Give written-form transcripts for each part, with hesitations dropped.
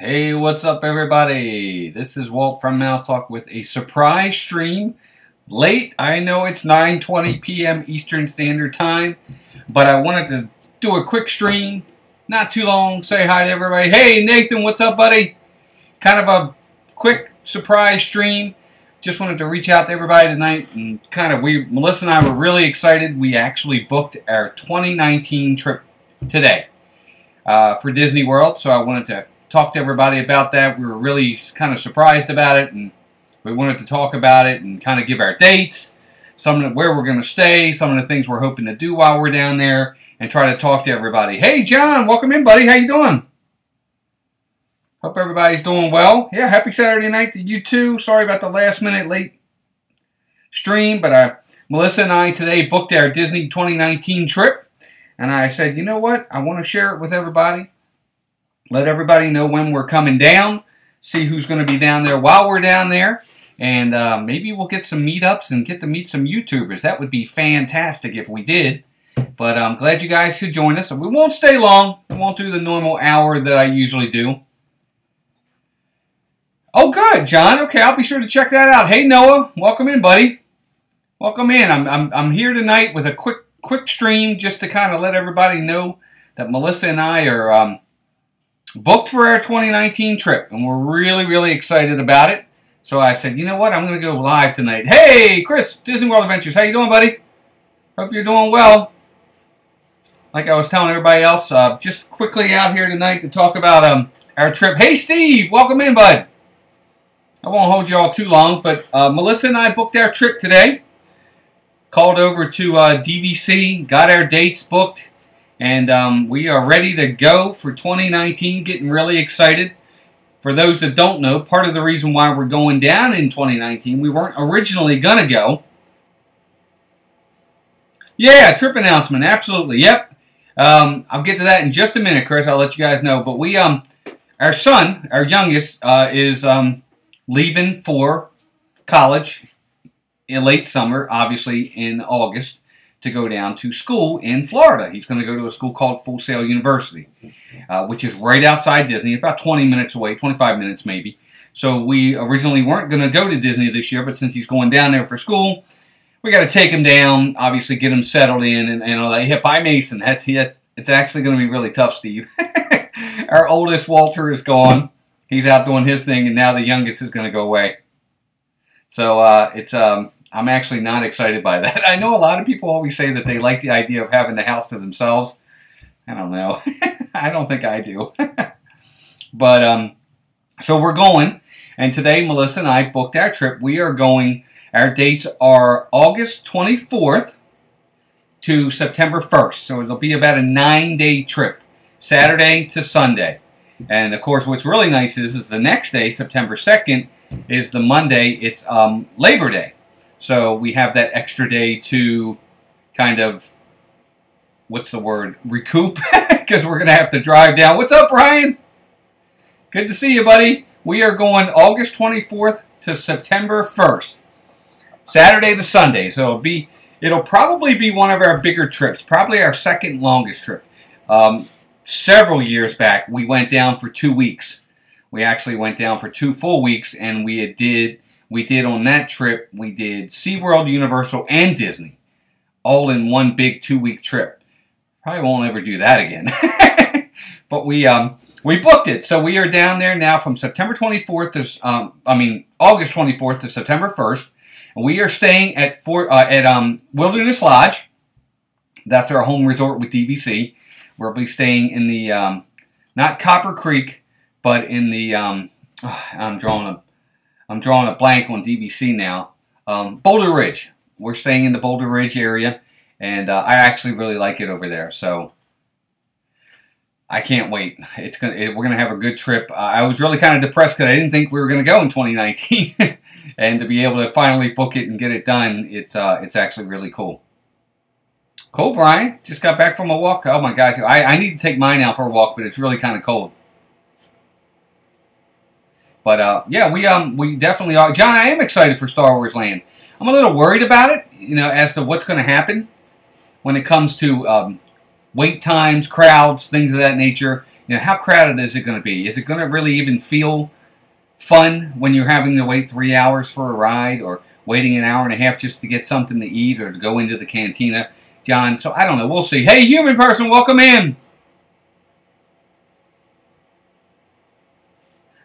Hey, what's up, everybody? This is Walt from Mouse Talk with a surprise stream. Late, I know it's 9:20 p.m. Eastern Standard Time, but I wanted to do a quick stream, not too long, say hi to everybody. Hey, Nathan, what's up, buddy? Kind of a quick surprise stream. Just wanted to reach out to everybody tonight, and Melissa and I were really excited. We actually booked our 2019 trip today for Disney World, so I wanted to talk to everybody about that. We were really kind of surprised about it, and we wanted to talk about it and kind of give our dates, some of where we're going to stay, some of the things we're hoping to do while we're down there, and try to talk to everybody. Hey, John, welcome in, buddy. How you doing? Hope everybody's doing well. Yeah, happy Saturday night to you too. Sorry about the last-minute late stream, but Melissa and I today booked our Disney 2019 trip, and I said, you know what? I want to share it with everybody. Let everybody know when we're coming down, see who's going to be down there while we're down there, and maybe we'll get some meetups and get to meet some YouTubers. That would be fantastic if we did, but I'm glad you guys could join us. We won't stay long. We won't do the normal hour that I usually do. Oh, good, John. Okay, I'll be sure to check that out. Hey, Noah, welcome in, buddy. Welcome in. I'm here tonight with a quick stream just to kind of let everybody know that Melissa and I are booked for our 2019 trip, and we're really excited about it. So I said, you know what, I'm going to go live tonight. Hey, Chris, Disney World Adventures, how you doing, buddy? Hope you're doing well. Like I was telling everybody else, just quickly out here tonight to talk about our trip. Hey, Steve, welcome in, bud. I won't hold you all too long, but Melissa and I booked our trip today. Called over to DVC, got our dates booked. And we are ready to go for 2019, getting really excited. For those that don't know, part of the reason why we're going down in 2019, we weren't originally going to go. Yeah, trip announcement, absolutely, yep. I'll get to that in just a minute, Chris, I'll let you guys know. But we, our son, our youngest, is leaving for college in late summer, obviously in August, to go down to school in Florida. He's going to go to a school called Full Sail University, which is right outside Disney, about 20 minutes away, 25 minutes maybe. So we originally weren't going to go to Disney this year, but since he's going down there for school, we got to take him down, obviously get him settled in, and all that. Yeah, bye, Mason. It's actually going to be really tough, Steve. Our oldest, Walter, is gone. He's out doing his thing, and now the youngest is going to go away. So I'm actually not excited by that. I know a lot of people always say that they like the idea of having the house to themselves. I don't know. I don't think I do. But, so we're going. And today, Melissa and I booked our trip. We are going, our dates are August 24th to September 1st. So it'll be about a 9-day trip, Saturday to Sunday. And, of course, what's really nice is the next day, September 2nd, is the Monday. It's Labor Day. So we have that extra day to kind of, what's the word, recoup, because we're going to have to drive down. What's up, Brian? Good to see you, buddy. We are going August 24th to September 1st, Saturday to Sunday. So it'll probably be one of our bigger trips, probably our second longest trip. Several years back, we went down for 2 weeks. We actually went down for 2 full weeks, and we did on that trip, we did SeaWorld, Universal, and Disney, all in one big 2-week trip. Probably won't ever do that again. But we booked it, so we are down there now from September 24th to August 24th to September 1st, and we are staying at Wilderness Lodge. That's our home resort with DVC. We'll be staying in the not Copper Creek, but in the I'm drawing a blank on DVC now. Boulder Ridge. We're staying in the Boulder Ridge area, and I actually really like it over there. So I can't wait. We're gonna have a good trip. I was really kind of depressed because I didn't think we were gonna go in 2019, and to be able to finally book it and get it done, it's actually really cool. Cool, Brian. Just got back from a walk. Oh my gosh, I need to take mine out for a walk, but it's really kind of cold. But yeah, we definitely are. John, I am excited for Star Wars Land. I'm a little worried about it, as to what's going to happen when it comes to wait times, crowds, things of that nature. You know, how crowded is it going to be? Is it going to really even feel fun when you're having to wait 3 hours for a ride, or waiting an hour and a half just to get something to eat or to go into the cantina, John? So I don't know. We'll see. Hey, human person, welcome in.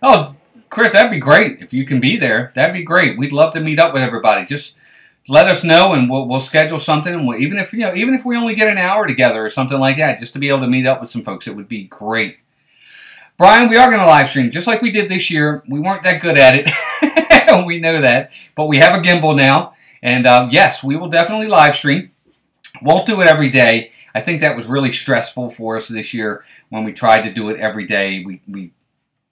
Oh, Chris, that'd be great if you can be there. That'd be great. We'd love to meet up with everybody. Just let us know, and we'll schedule something. And even if we only get an hour together or something like that, just to be able to meet up with some folks, it would be great. Brian, we are going to live stream just like we did this year. We weren't that good at it. We know that, but we have a gimbal now, and yes, we will definitely live stream. Won't do it every day. I think that was really stressful for us this year when we tried to do it every day.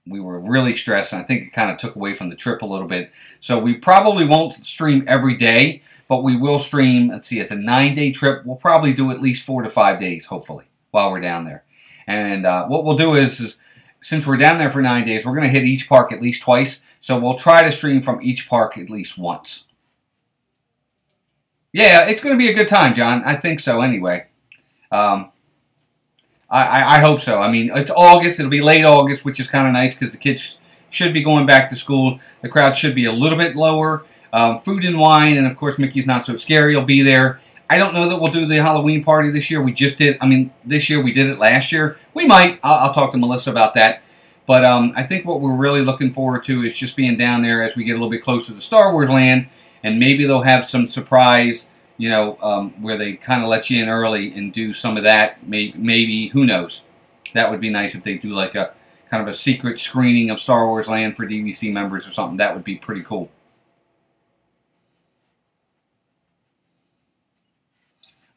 We were really stressed, and I think it kind of took away from the trip a little bit. So we probably won't stream every day, but we will stream. Let's see, it's a 9-day trip. We'll probably do at least 4 to 5 days, hopefully, while we're down there. And what we'll do is since we're down there for 9 days, we're going to hit each park at least twice. So we'll try to stream from each park at least once. Yeah, it's going to be a good time, John. I think so anyway. I hope so. I mean, it's August. It'll be late August, which is kind of nice because the kids should be going back to school. The crowd should be a little bit lower. Food and wine, and of course, Mickey's Not So Scary will be there. I don't know that we'll do the Halloween party this year. We just did. I mean, this year we did it last year. We might. I'll talk to Melissa about that. But I think what we're really looking forward to is just being down there as we get a little bit closer to Star Wars Land, and maybe they'll have some surprise, you know, where they kind of let you in early and do some of that. Maybe, who knows? That would be nice if they do like a kind of a secret screening of Star Wars Land for DVC members or something. That would be pretty cool.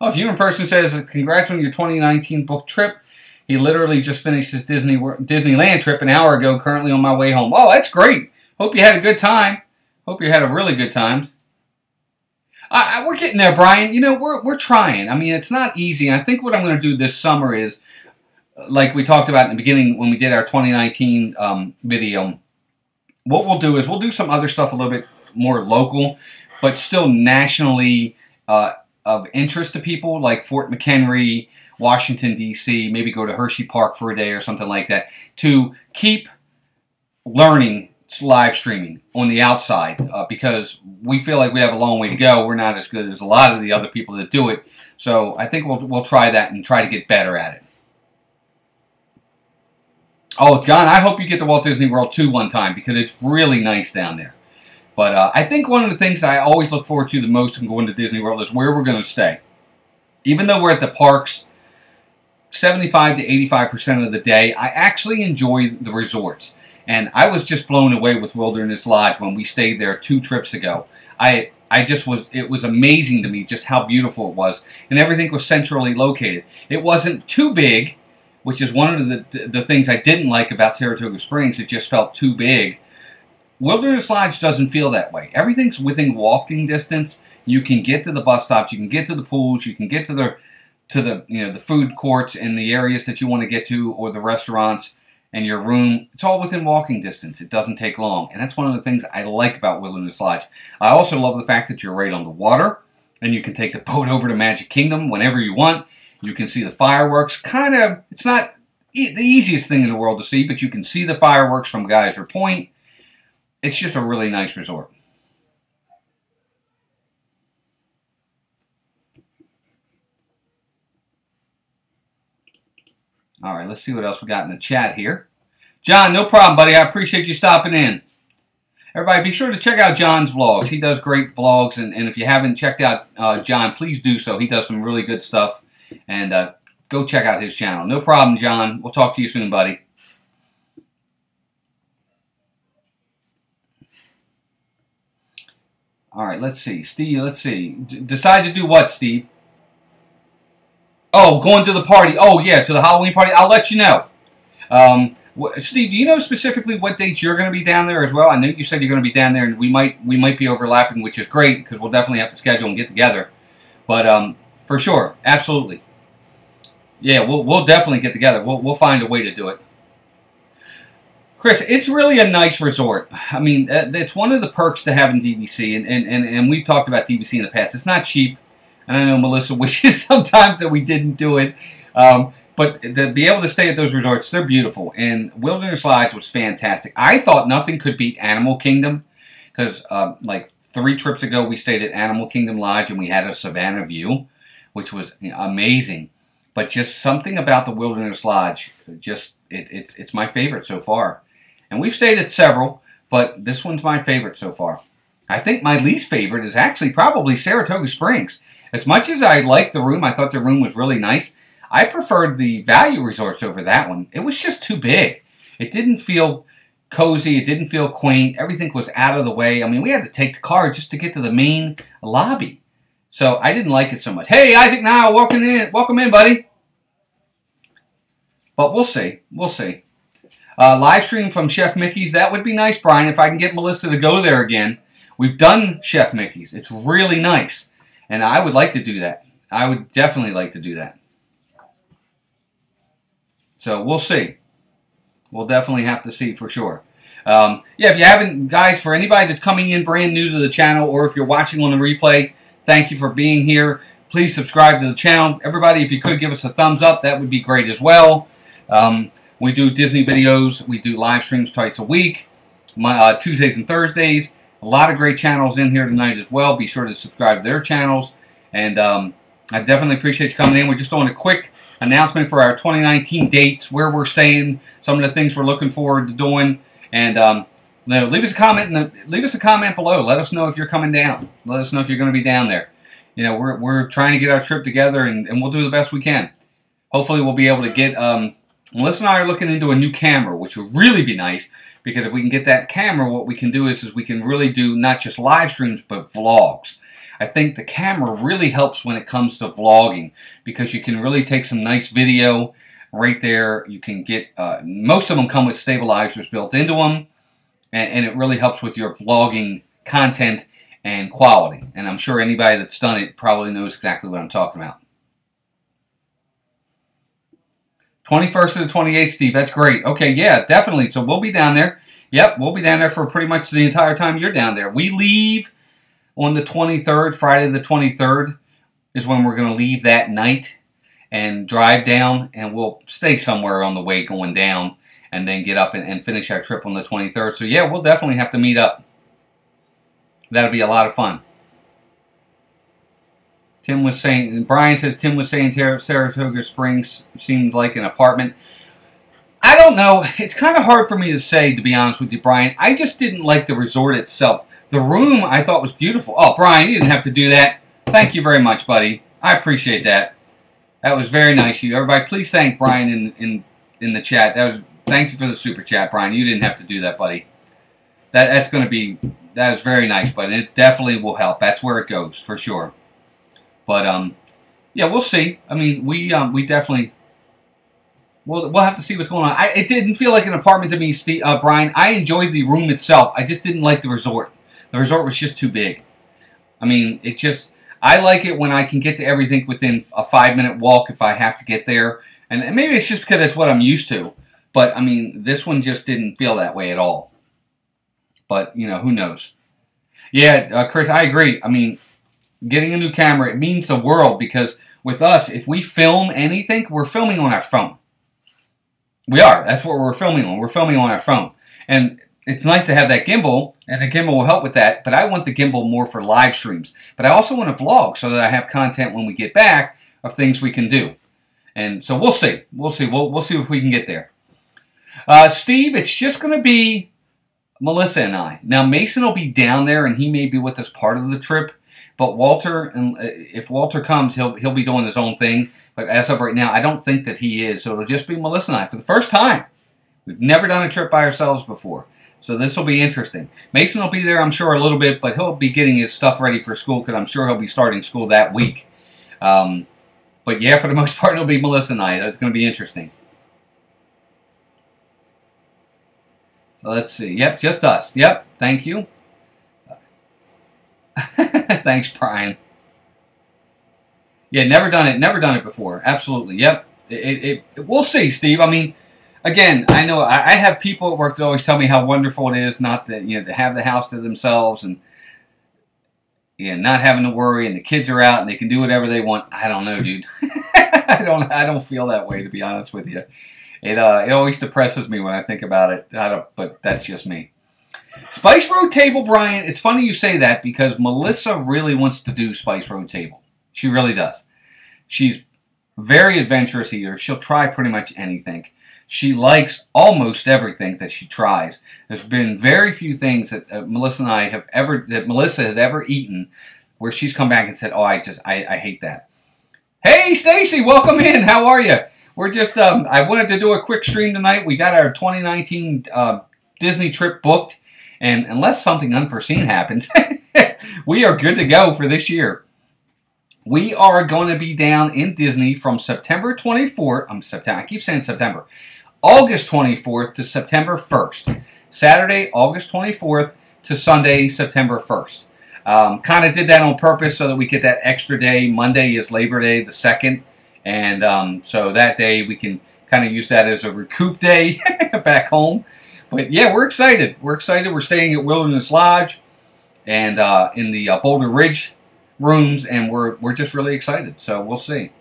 Oh, Human Person says, congrats on your 2019 book trip. He literally just finished his Disneyland trip an hour ago, currently on my way home. Oh, that's great. Hope you had a good time. Hope you had a really good time. We're getting there, Brian. You know, we're trying. I mean, it's not easy. I think what I'm going to do this summer is, like we talked about in the beginning when we did our 2019 video, what we'll do is we'll do some other stuff a little bit more local, but still nationally of interest to people, like Fort McHenry, Washington, D.C., maybe go to Hershey Park for a day or something like that, to keep learning live streaming on the outside, because we feel like we have a long way to go. We're not as good as a lot of the other people that do it. So I think we'll try that and try to get better at it. Oh, John, I hope you get to Walt Disney World too one time, because it's really nice down there. But I think one of the things I always look forward to the most in going to Disney World is where we're going to stay. Even though we're at the parks 75 to 85% of the day, I actually enjoy the resorts. And I was just blown away with Wilderness Lodge when we stayed there 2 trips ago. It was amazing to me just how beautiful it was. And everything was centrally located. It wasn't too big, which is one of the things I didn't like about Saratoga Springs. It just felt too big. Wilderness Lodge doesn't feel that way. Everything's within walking distance. You can get to the bus stops. You can get to the pools. You can get to the food courts and the areas that you want to get to, or the restaurants and your room. It's all within walking distance. It doesn't take long, and that's one of the things I like about Wilderness Lodge. I also love the fact that you're right on the water, and you can take the boat over to Magic Kingdom whenever you want. You can see the fireworks. It's not the easiest thing in the world to see, but you can see the fireworks from Geyser Point. It's just a really nice resort. All right, let's see what else we got in the chat here. John, no problem, buddy. I appreciate you stopping in. Everybody, be sure to check out John's vlogs. He does great vlogs, and if you haven't checked out John, please do so. He does some really good stuff, and go check out his channel. No problem, John. We'll talk to you soon, buddy. All right, let's see. Steve, let's see. Decide to do what, Steve? Oh, going to the party. Oh, yeah, to the Halloween party. I'll let you know. Steve, do you know specifically what dates you're going to be down there as well? I know you said you're going to be down there, and we might be overlapping, which is great, because we'll definitely have to schedule and get together. But for sure, absolutely. Yeah, we'll definitely get together. We'll find a way to do it. Chris, it's really a nice resort. I mean, it's one of the perks to having DVC, and we've talked about DVC in the past. It's not cheap, and I know Melissa wishes sometimes that we didn't do it. But to be able to stay at those resorts, they're beautiful. And Wilderness Lodge was fantastic. I thought nothing could beat Animal Kingdom because, like 3 trips ago, we stayed at Animal Kingdom Lodge and we had a Savannah view, which was amazing. But just something about the Wilderness Lodge, just it's my favorite so far. And we've stayed at several, but this one's my favorite so far. I think my least favorite is actually probably Saratoga Springs. As much as I liked the room, I thought the room was really nice. I preferred the value resorts over that one. It was just too big. It didn't feel cozy. It didn't feel quaint. Everything was out of the way. I mean, we had to take the car just to get to the main lobby. So I didn't like it so much. Hey, Isaac Nile, welcome in, buddy. But we'll see. We'll see. Live stream from Chef Mickey's. That would be nice, Brian, if I can get Melissa to go there again. We've done Chef Mickey's. It's really nice. And I would like to do that. I would definitely like to do that. So we'll see. We'll definitely have to see for sure. Yeah, if you haven't, guys, for anybody that's coming in brand new to the channel, or if you're watching on the replay, thank you for being here. Please subscribe to the channel. Everybody, if you could give us a thumbs up, that would be great as well. We do Disney videos. We do live streams twice a week, Tuesdays and Thursdays. A lot of great channels in here tonight as well. Be sure to subscribe to their channels. And I definitely appreciate you coming in. We're just doing a quick announcement for our 2019 dates, where we're staying, some of the things we're looking forward to doing. And leave us a comment below. Let us know if you're coming down. Let us know if you're going to be down there. You know, we're trying to get our trip together, and we'll do the best we can. Hopefully, we'll be able to get. Melissa and I are looking into a new camera, which would really be nice. Because if we can get that camera, what we can do is we can really do not just live streams, but vlogs. I think the camera really helps when it comes to vlogging, because you can really take some nice video right there. You can get, most of them come with stabilizers built into them, and it really helps with your vlogging content and quality. And I'm sure anybody that's done it probably knows exactly what I'm talking about. 21st to the 28th, Steve. That's great. Okay, yeah, definitely. So we'll be down there. Yep, we'll be down there for pretty much the entire time you're down there. We leave on the 23rd. Friday the 23rd is when we're going to leave that night and drive down, and we'll stay somewhere on the way going down and then get up and finish our trip on the 23rd. So, yeah, we'll definitely have to meet up. That'll be a lot of fun. Tim was saying, Brian says, Tim was saying Saratoga Springs seemed like an apartment. I don't know. It's kind of hard for me to say, to be honest with you, Brian. I just didn't like the resort itself. The room I thought was beautiful. Oh, Brian, you didn't have to do that. Thank you very much, buddy. I appreciate that. That was very nice of you. Everybody, please thank Brian in the chat. Thank you for the super chat, Brian. You didn't have to do that, buddy. That was very nice, but it definitely will help. That's where it goes, for sure. But, yeah, we'll see. I mean, we definitely, we'll have to see what's going on. It didn't feel like an apartment to me, Steve, Brian. I enjoyed the room itself. I just didn't like the resort. The resort was just too big. I mean, I like it when I can get to everything within a 5-minute walk if I have to get there. And maybe it's just because it's what I'm used to. But, I mean, this one just didn't feel that way at all. But, you know, who knows? Yeah, Chris, I agree. I mean, getting a new camera, it means the world, because with us, if we film anything, we're filming on our phone. We are. That's what we're filming on. We're filming on our phone. And it's nice to have that gimbal, and the gimbal will help with that, but I want the gimbal more for live streams. But I also want to vlog so that I have content when we get back of things we can do. And so we'll see. We'll see. We'll see if we can get there. Steve, it's just going to be Melissa and I. Now, Mason will be down there, and he may be with us part of the trip. But Walter, and if Walter comes, he'll be doing his own thing. But as of right now, I don't think that he is. So it'll just be Melissa and I for the first time. We've never done a trip by ourselves before. So this will be interesting. Mason will be there, I'm sure, a little bit, but he'll be getting his stuff ready for school because I'm sure he'll be starting school that week. But yeah, for the most part, it'll be Melissa and I. That's going to be interesting. So let's see. Yep, just us. Yep, thank you. Thanks, Brian. Yeah, never done it before. Absolutely. Yep. We'll see, Steve. I mean, again, I know I have people at work that always tell me how wonderful it is not that, you know, to have the house to themselves and not having to worry, and the kids are out and they can do whatever they want. I don't know, dude. I don't feel that way, to be honest with you. It always depresses me when I think about it. But that's just me. Spice Road Table, Brian. It's funny you say that because Melissa really wants to do Spice Road Table. She really does. She's very adventurous eater. She'll try pretty much anything. She likes almost everything that she tries. There's been very few things that Melissa and I have ever, that Melissa has ever eaten where she's come back and said, oh, I hate that. Hey, Stacy, welcome in. How are you? We're just, I wanted to do a quick stream tonight. We got our 2019 Disney trip booked. And unless something unforeseen happens, we are good to go for this year. We are going to be down in Disney from September 24th. I keep saying September. August 24th to September 1st. Saturday, August 24th to Sunday, September 1st. Kind of did that on purpose so that we get that extra day. Monday is Labor Day, the 2nd. And so that day we can kind of use that as a recoup day back home. But yeah, we're excited. We're excited. We're staying at Wilderness Lodge and in the Boulder Ridge rooms, and we're just really excited. So we'll see.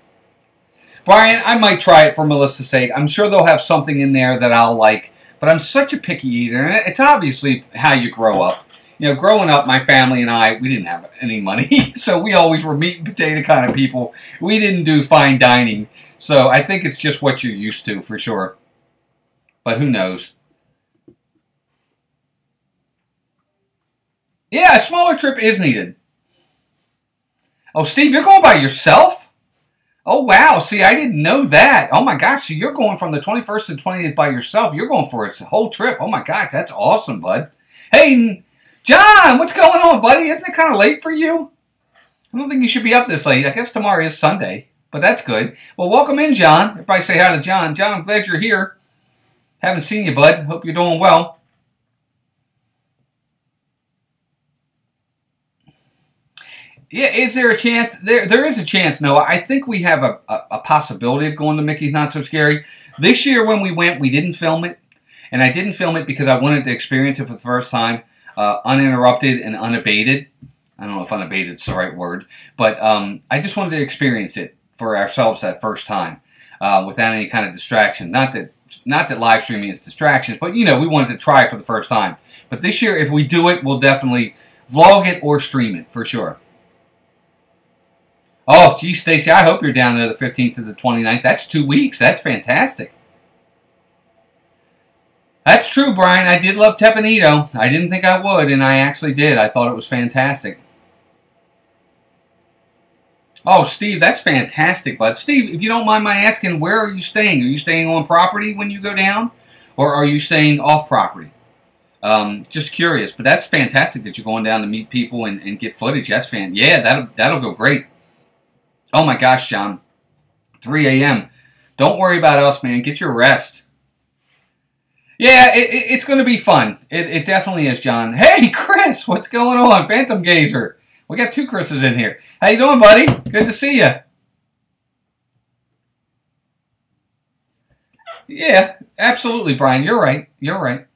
Brian, I might try it for Melissa's sake. I'm sure they'll have something in there that I'll like, but I'm such a picky eater, and it's obviously how you grow up. You know, growing up, my family and I, we didn't have any money, so we always were meat and potato kind of people. We didn't do fine dining, so I think it's just what you're used to, for sure. But who knows? Yeah, a smaller trip is needed. Oh, Steve, you're going by yourself? Oh, wow. See, I didn't know that. Oh, my gosh. So you're going from the 21st to the 28th by yourself. You're going for a whole trip. Oh, my gosh. That's awesome, bud. Hey, John, what's going on, buddy? Isn't it kind of late for you? I don't think you should be up this late. I guess tomorrow is Sunday, but that's good. Well, welcome in, John. Everybody say hi to John. John, I'm glad you're here. Haven't seen you, bud. Hope you're doing well. Yeah, is there a chance? There is a chance, Noah. I think we have a possibility of going to Mickey's Not So Scary. This year when we went, we didn't film it. And I didn't film it because I wanted to experience it for the first time, uninterrupted and unabated. I don't know if unabated is the right word. But I just wanted to experience it for ourselves that first time without any kind of distraction. Not that live streaming is distractions, but, you know, we wanted to try it for the first time. But this year, if we do it, we'll definitely vlog it or stream it for sure. Oh, geez, Stacy, I hope you're down there the 15th to the 29th. That's 2 weeks. That's fantastic. That's true, Brian. I did love Tepanito. I didn't think I would, and I actually did. I thought it was fantastic. Oh, Steve, that's fantastic, bud. Steve, if you don't mind my asking, where are you staying? Are you staying on property when you go down, or are you staying off property? Just curious, but that's fantastic that you're going down to meet people and get footage. That's yeah, that'll go great. Oh my gosh, John. 3 a.m. Don't worry about us, man. Get your rest. Yeah, it's going to be fun. It definitely is, John. Hey, Chris, what's going on? Phantom Gazer. We got 2 Chris's in here. How you doing, buddy? Good to see you. Yeah, absolutely, Brian. You're right. You're right.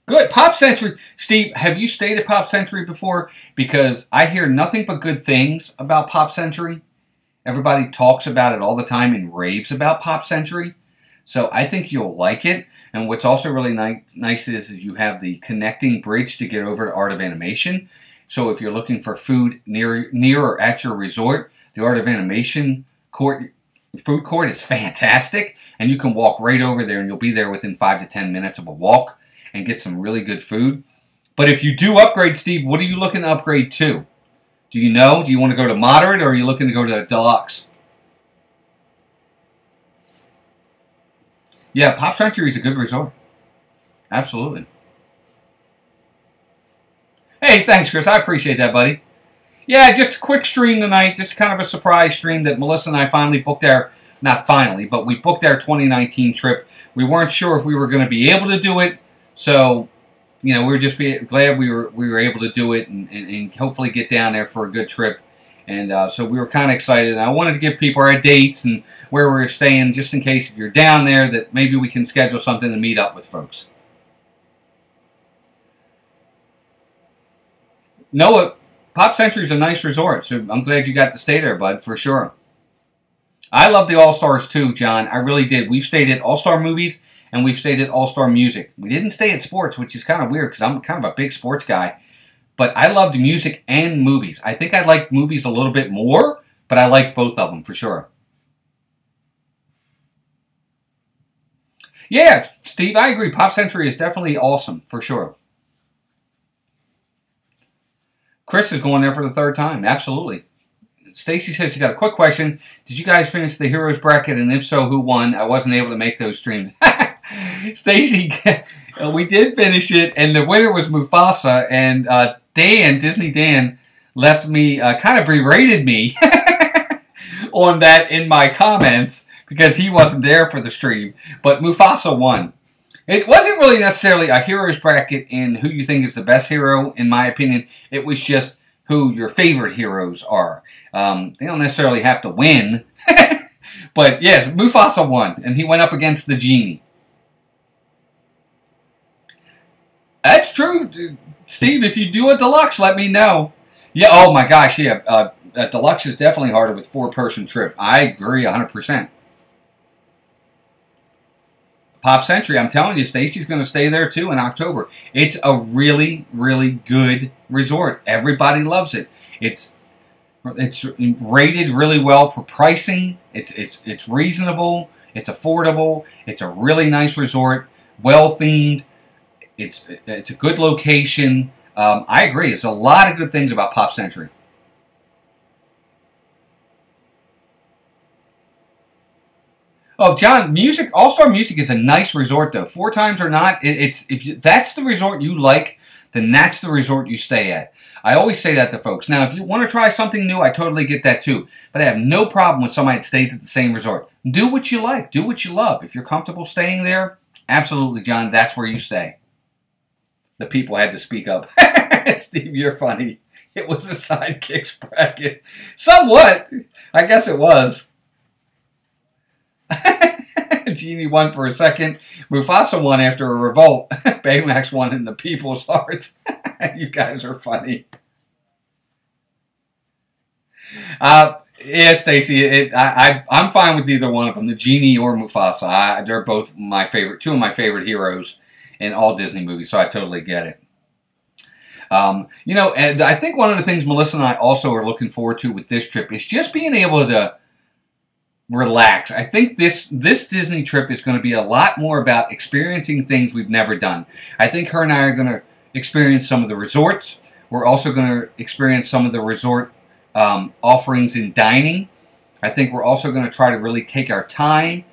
Good. Pop Century. Steve, have you stayed at Pop Century before? Because I hear nothing but good things about Pop Century. Everybody talks about it all the time and raves about Pop Century. So I think you'll like it. And what's also really nice is you have the connecting bridge to get over to Art of Animation. So if you're looking for food near or at your resort, the Art of Animation food court is fantastic. And you can walk right over there and you'll be there within 5 to 10 minutes of a walk and get some really good food. But if you do upgrade, Steve, what are you looking to upgrade to? Do you know? Do you want to go to moderate or are you looking to go to deluxe? Yeah, Pop Century is a good resort. Absolutely. Hey, thanks, Chris. I appreciate that, buddy. Yeah, just a quick stream tonight. Just kind of a surprise stream that Melissa and I finally booked our... Not finally, but we booked our 2019 trip. We weren't sure if we were going to be able to do it. So, you know, we were just glad we were able to do it and hopefully get down there for a good trip. And so we were kind of excited. And I wanted to give people our dates and where we were staying, just in case if you're down there that maybe we can schedule something to meet up with folks. Noah, Pop Century is a nice resort, so I'm glad you got to stay there, bud, for sure. I love the All-Stars too, John. I really did. We've stayed at All-Star Movies, and we've stayed at All-Star Music. We didn't stay at sports, which is kind of weird because I'm kind of a big sports guy. But I loved music and movies. I think I liked movies a little bit more, but I liked both of them for sure. Yeah, Steve, I agree. Pop Century is definitely awesome, for sure. Chris is going there for the third time. Absolutely. Stacy says she got a quick question. Did you guys finish the Heroes bracket? And if so, who won? I wasn't able to make those streams. Stacy, we did finish it, and the winner was Mufasa. And Dan, Disney Dan, left me, kind of berated me on that in my comments because he wasn't there for the stream. But Mufasa won. It wasn't really necessarily a Heroes bracket in who you think is the best hero, in my opinion. It was just who your favorite heroes are. They don't necessarily have to win. But yes, Mufasa won, and he went up against the genie. That's true, Steve. If you do a deluxe, let me know. Yeah, oh my gosh, yeah. A deluxe is definitely harder with 4-person trip. I agree 100%. Pop Century, I'm telling you, Stacy's going to stay there too in October. It's a really, really good resort. Everybody loves it. It's rated really well for pricing. It's reasonable. It's affordable. It's a really nice resort. Well themed. It's a good location. I agree. There's a lot of good things about Pop Century. Oh, John, music, All-Star Music is a nice resort, though. 4 times or not, if that's the resort you like, then that's the resort you stay at. I always say that to folks. Now, if you want to try something new, I totally get that, too. But I have no problem with somebody that stays at the same resort. Do what you like. Do what you love. If you're comfortable staying there, absolutely, John, that's where you stay. The people had to speak up. Steve, you're funny. It was a sidekicks bracket. Somewhat. I guess it was. Genie won for a second. Mufasa won after a revolt. Baymax won in the people's hearts. You guys are funny. Yeah, Stacy, I'm fine with either one of them, the Genie or Mufasa. They're both my favorite, 2 of my favorite heroes in all Disney movies, so I totally get it. You know, and I think one of the things Melissa and I also are looking forward to with this trip is just being able to relax. I think this Disney trip is going to be a lot more about experiencing things we've never done. I think her and I are going to experience some of the resorts. We're also going to experience some of the resort offerings in dining. I think we're also going to try to really take our time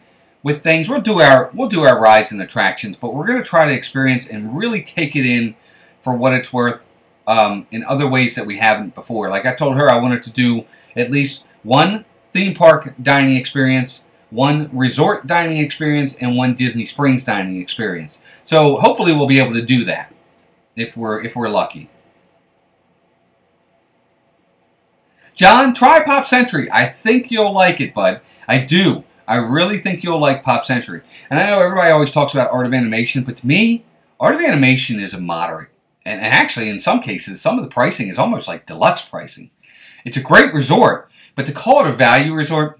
with things. We'll do our rides and attractions, but we're going to try to experience and really take it in for what it's worth in other ways that we haven't before. Like I told her, I wanted to do at least one theme park dining experience, one resort dining experience, and one Disney Springs dining experience. So hopefully we'll be able to do that if we're lucky. John, try Pop Century. I think you'll like it, bud. I do. I really think you'll like Pop Century. And I know everybody always talks about Art of Animation, but to me, Art of Animation is a moderate. And actually, in some cases, some of the pricing is almost like deluxe pricing. It's a great resort. But to call it a value resort,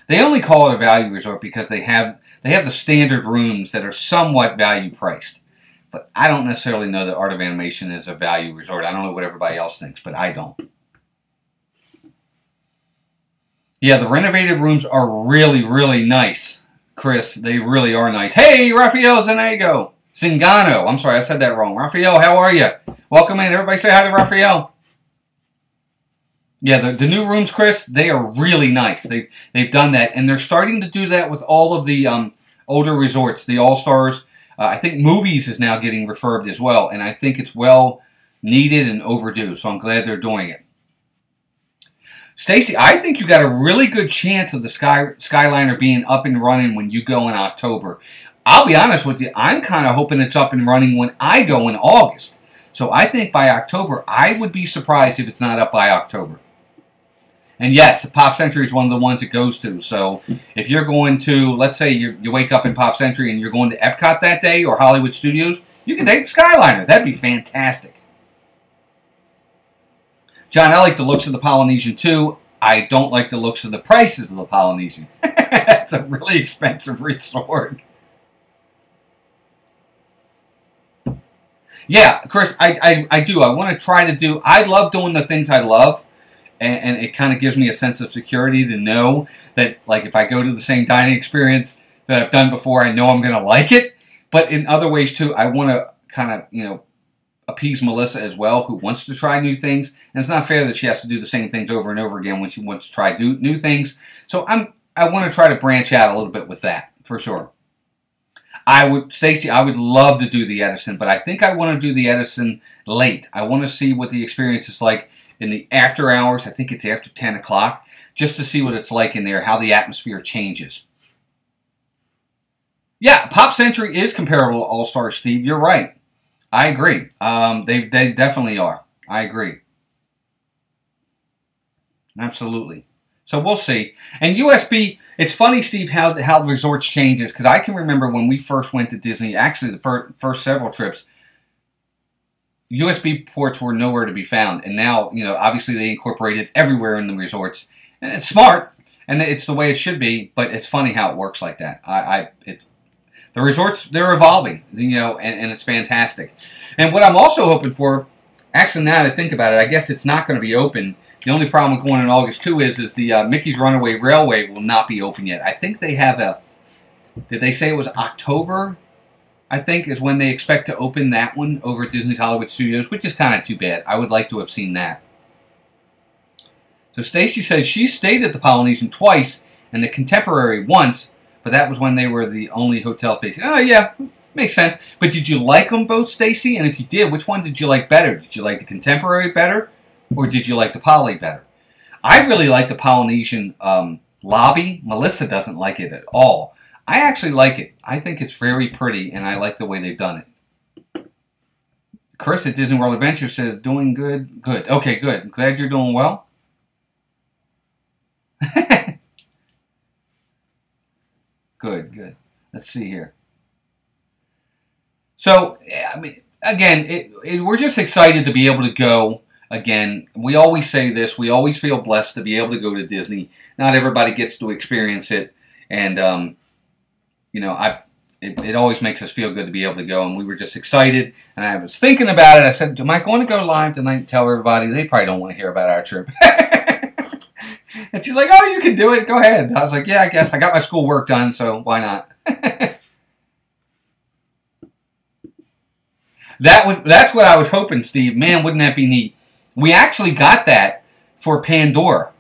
they only call it a value resort because they have the standard rooms that are somewhat value priced. But I don't necessarily know that Art of Animation is a value resort. I don't know what everybody else thinks, but I don't. Yeah, the renovated rooms are really, really nice, Chris. They really are nice. Hey, Rafael Zanego. Zingano. I'm sorry, I said that wrong. Rafael, how are you? Welcome in. Everybody say hi to Rafael. Yeah, the new rooms, Chris, they are really nice. They've done that, and they're starting to do that with all of the older resorts, the All-Stars. I think Movies is now getting refurbed as well, and I think it's well needed and overdue, so I'm glad they're doing it. Stacy, I think you got a really good chance of the Skyliner being up and running when you go in October. I'll be honest with you, I'm kind of hoping it's up and running when I go in August. So I think by October, I would be surprised if it's not up by October. And yes, Pop Century is one of the ones it goes to. So if you're going to, let's say you wake up in Pop Century and you're going to Epcot that day or Hollywood Studios, you can take the Skyliner. That'd be fantastic. John, I like the looks of the Polynesian too. I don't like the looks of the prices of the Polynesian. It's a really expensive resort. Yeah, Chris, I do. I want to try to do... I love doing the things I love, and it kind of gives me a sense of security to know that, like, if I go to the same dining experience that I've done before, I know I'm going to like it. But in other ways, too, I want to kind of, you know, appease Melissa as well, who wants to try new things. And it's not fair that she has to do the same things over and over again when she wants to try new things. So I want to try to branch out a little bit with that, for sure. Stacy, I would love to do the Edison, but I think I want to do the Edison late. I want to see what the experience is like in the after hours. I think it's after 10 o'clock, just to see what it's like in there, how the atmosphere changes. Yeah, Pop Century is comparable to All-Star, Steve. You're right. I agree. They definitely are. I agree. Absolutely. So we'll see. And USB, it's funny, Steve, how resorts changes, because I can remember when we first went to Disney, actually the first several trips, USB ports were nowhere to be found. And now, you know, obviously they incorporate it everywhere in the resorts. And it's smart, and it's the way it should be, but it's funny how it works like that. The resorts, they're evolving, you know, and it's fantastic. And what I'm also hoping for, actually now that I think about it, I guess it's not going to be open. The only problem with going in August, too, is the Mickey's Runaway Railway will not be open yet. I think they have did they say it was October, I think, is when they expect to open that one over at Disney's Hollywood Studios, which is kind of too bad. I would like to have seen that. So Stacy says she stayed at the Polynesian twice and the Contemporary once, but that was when they were the only hotel space. Oh, yeah, makes sense. But did you like them both, Stacy? And if you did, which one did you like better? Did you like the Contemporary better? Or did you like the Poly better? I really like the Polynesian lobby. Melissa doesn't like it at all. I actually like it. I think it's very pretty, and I like the way they've done it. Chris at Disney World Adventure says, doing good. Good. Okay, good. I'm glad you're doing well. Good, good. Let's see here. So, I mean, again, we're just excited to be able to go. Again, we always say this. We always feel blessed to be able to go to Disney. Not everybody gets to experience it. And, you know, it always makes us feel good to be able to go. And we were just excited. And I was thinking about it. I said, am I going to go live tonight and tell everybody? They probably don't want to hear about our trip. And she's like, oh, you can do it. Go ahead. I was like, yeah, I guess. I got my schoolwork done, so why not? That's what I was hoping, Steve. Man, wouldn't that be neat? We actually got that for Pandora.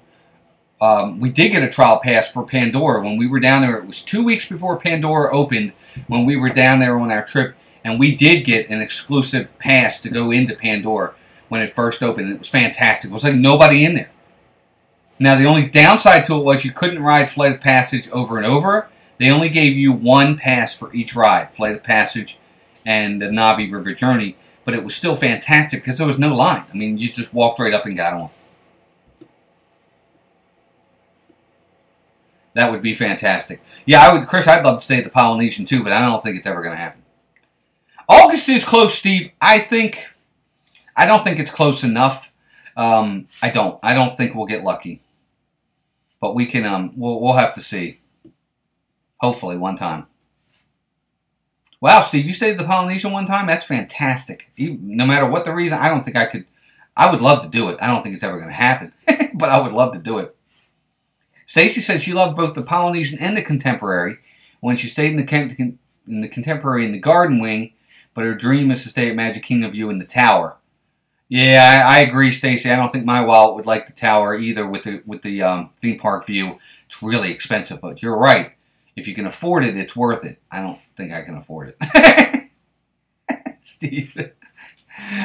We did get a trial pass for Pandora when we were down there. It was 2 weeks before Pandora opened when we were down there on our trip, and we did get an exclusive pass to go into Pandora when it first opened. It was fantastic. It was like nobody in there. Now, the only downside to it was you couldn't ride Flight of Passage over and over. They only gave you one pass for each ride, Flight of Passage and the Na'vi River Journey. But it was still fantastic because there was no line. I mean, you just walked right up and got on. That would be fantastic. Yeah, Chris, I'd love to stay at the Polynesian too, but I don't think it's ever going to happen. August is close, Steve. I don't think it's close enough. I don't think we'll get lucky. But we can, we'll have to see. Hopefully one time. Wow, Steve, you stayed at the Polynesian one time? That's fantastic. No matter what the reason, I don't think I could. I would love to do it. I don't think it's ever going to happen. But I would love to do it. Stacy said she loved both the Polynesian and the Contemporary when she stayed in the Contemporary in the Garden Wing, but her dream is to stay at Magic Kingdom View in the Tower. Yeah, I agree, Stacy. I don't think my wallet would like the Tower either with the theme park view. It's really expensive, but you're right. If you can afford it, it's worth it. I don't think I can afford it. Steve.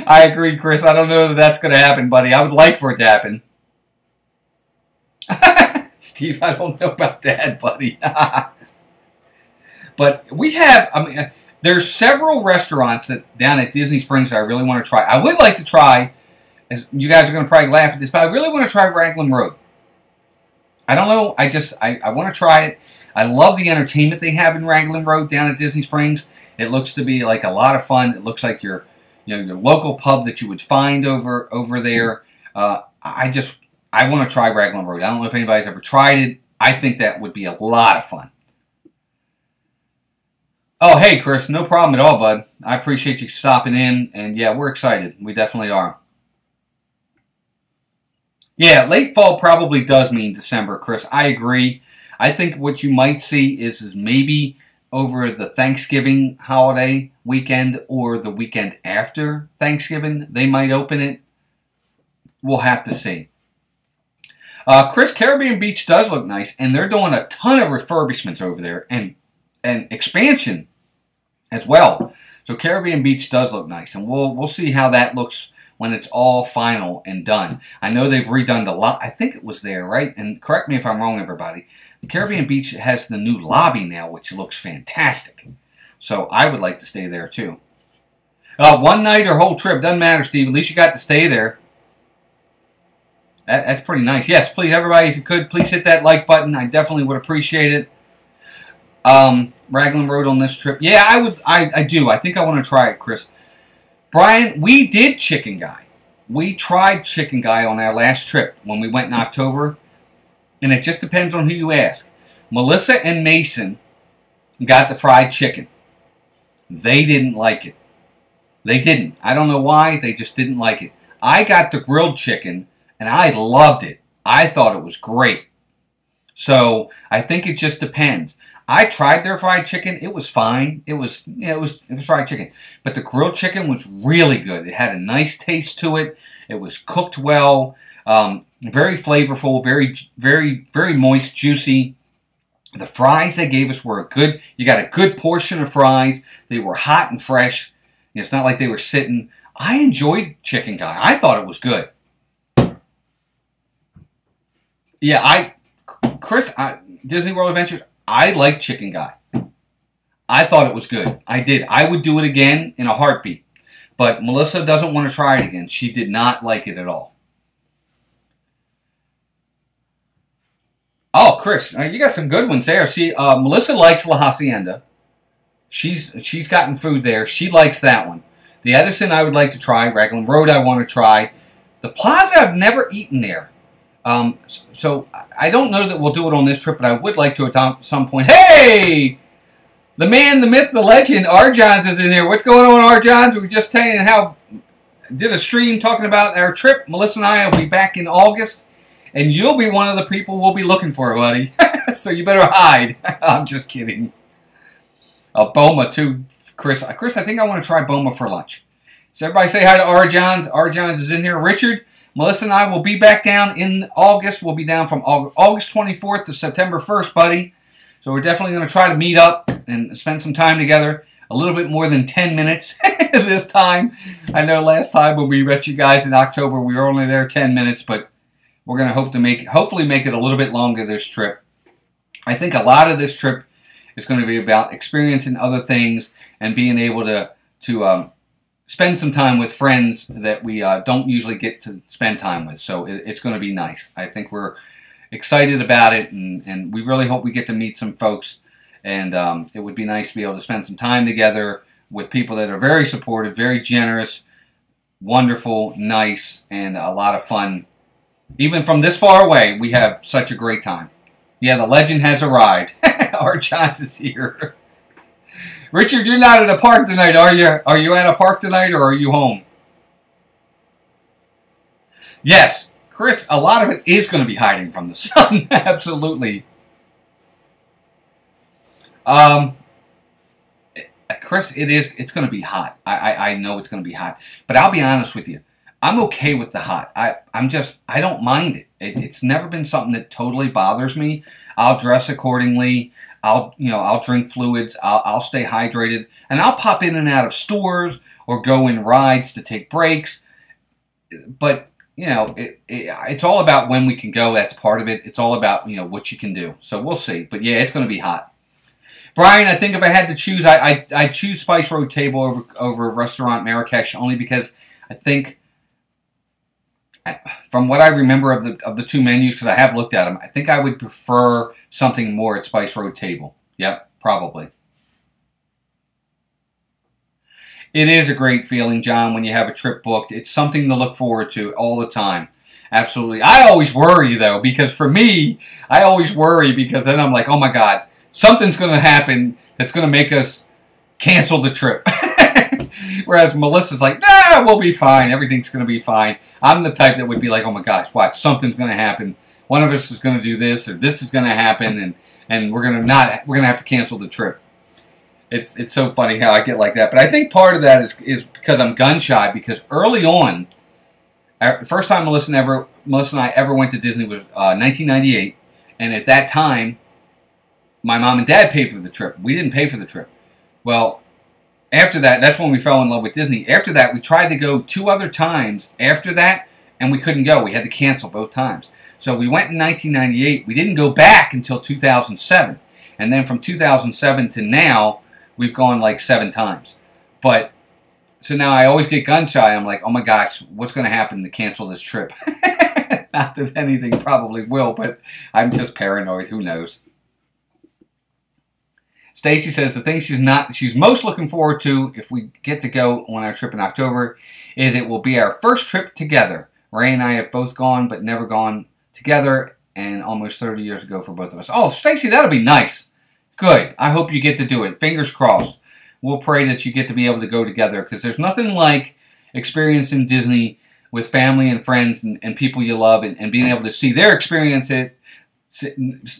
I agree, Chris. I don't know that that's going to happen, buddy. I would like for it to happen. Steve, I don't know about that, buddy. But we have, I mean, there's several restaurants that down at Disney Springs that I really want to try. I would like to try, as you guys are going to probably laugh at this, but I really want to try Raglan Road. I don't know. I want to try it. I love the entertainment they have in Raglan Road down at Disney Springs. It looks to be like a lot of fun. It looks like your local pub that you would find over there. I want to try Raglan Road. I don't know if anybody's ever tried it. I think that would be a lot of fun. Oh, hey, Chris, no problem at all, bud. I appreciate you stopping in, and yeah, we're excited. We definitely are. Yeah, late fall probably does mean December, Chris. I agree. I think what you might see is maybe over the Thanksgiving holiday weekend or the weekend after Thanksgiving, they might open it. We'll have to see. Chris, Caribbean Beach does look nice, and they're doing a ton of refurbishments over there and expansion as well. So Caribbean Beach does look nice, and we'll see how that looks when it's all final and done. I know they've redone the lot. I think it was there, right? And correct me if I'm wrong, everybody. Caribbean Beach has the new lobby now, which looks fantastic. So I would like to stay there too. One night or whole trip, doesn't matter, Steve. At least you got to stay there. That's pretty nice. Yes, please, everybody, if you could, please hit that like button. I definitely would appreciate it. Raglan Road on this trip. Yeah, I would. I do. I think I want to try it, Chris. Brian, we did Chicken Guy. We tried Chicken Guy on our last trip when we went in October. And it just depends on who you ask. Melissa and Mason got the fried chicken. They didn't like it. They didn't. I don't know why. They just didn't like it. I got the grilled chicken, and I loved it. I thought it was great. So I think it just depends. I tried their fried chicken. It was fine. It was fried chicken. But the grilled chicken was really good. It had a nice taste to it. It was cooked well. Very flavorful. Very moist, juicy. The fries they gave us were good. You got a good portion of fries. They were hot and fresh. It's not like they were sitting. I enjoyed Chicken Guy. I thought it was good. Yeah, Chris, Disney World Adventures, I like Chicken Guy. I thought it was good. I did. I would do it again in a heartbeat. But Melissa doesn't want to try it again. She did not like it at all. Oh, Chris, you got some good ones there. See, Melissa likes La Hacienda. She's gotten food there. She likes that one. The Edison I would like to try. Raglan Road I want to try. The Plaza I've never eaten there. So I don't know that we'll do it on this trip, but I would like to at some point. Hey! The man, the myth, the legend, R. Johns is in here. What's going on, R. Johns? We were just telling you how did a stream talking about our trip. Melissa and I will be back in August, and you'll be one of the people we'll be looking for, buddy. So you better hide. I'm just kidding. Boma, too, Chris. Chris, I think I want to try Boma for lunch. So everybody say hi to R. Johns. R. Johns is in here. Richard, Melissa and I will be back down in August. We'll be down from August 24th to September 1st, buddy. So we're definitely going to try to meet up and spend some time together. A little bit more than 10 minutes this time. I know last time when we met you guys in October, we were only there 10 minutes, but we're going to hopefully make it a little bit longer this trip. I think a lot of this trip is going to be about experiencing other things and being able to spend some time with friends that we don't usually get to spend time with. So it's going to be nice. I think we're excited about it, and we really hope we get to meet some folks. And it would be nice to be able to spend some time together with people that are very supportive, very generous, wonderful, nice, and a lot of fun. Even from this far away, we have such a great time. Yeah, the legend has arrived. Our Johns is here. Richard, you're not at a park tonight, are you? Are you at a park tonight, or are you home? Yes, Chris, a lot of it is going to be hiding from the sun. Absolutely. Chris, it's going to be hot. I know it's going to be hot. But I'll be honest with you. I'm okay with the hot. I don't mind it. It's never been something that totally bothers me. I'll dress accordingly. I'll drink fluids. I'll stay hydrated, and I'll pop in and out of stores or go in rides to take breaks. But it's all about when we can go. That's part of it. It's all about what you can do. So we'll see. But yeah, it's going to be hot. Brian, I think if I had to choose, I'd choose Spice Road Table over Restaurant Marrakesh, only because I think, from what I remember of the two menus, because I have looked at them, I think I would prefer something more at Spice Road Table. Yep, probably. It is a great feeling, John, when you have a trip booked. It's something to look forward to all the time. Absolutely. I always worry, though, because for me, I always worry because then I'm like, oh my God, something's going to happen that's going to make us cancel the trip. Whereas Melissa's like, nah, we'll be fine. Everything's going to be fine. I'm the type that would be like, oh my gosh, watch, something's going to happen. One of us is going to do this, or this is going to happen, and we're going to have to cancel the trip. It's so funny how I get like that. But I think part of that is because I'm gun shy, because early on, the first time Melissa and I ever went to Disney was 1998, and at that time, my mom and dad paid for the trip. We didn't pay for the trip. Well, after that, that's when we fell in love with Disney. After that, we tried to go 2 other times after that, and we couldn't go. We had to cancel both times. So we went in 1998. We didn't go back until 2007. And then from 2007 to now, we've gone like 7 times. But, so now I always get gun shy. I'm like, oh my gosh, what's going to happen to cancel this trip? Not that anything probably will, but I'm just paranoid. Who knows? Stacy says the thing she's most looking forward to if we get to go on our trip in October is it will be our first trip together. Ray and I have both gone but never gone together, and almost 30 years ago for both of us. Oh, Stacy, that'll be nice. Good. I hope you get to do it. Fingers crossed. We'll pray that you get to be able to go together, because there's nothing like experiencing Disney with family and friends and people you love, and being able to see their experience it,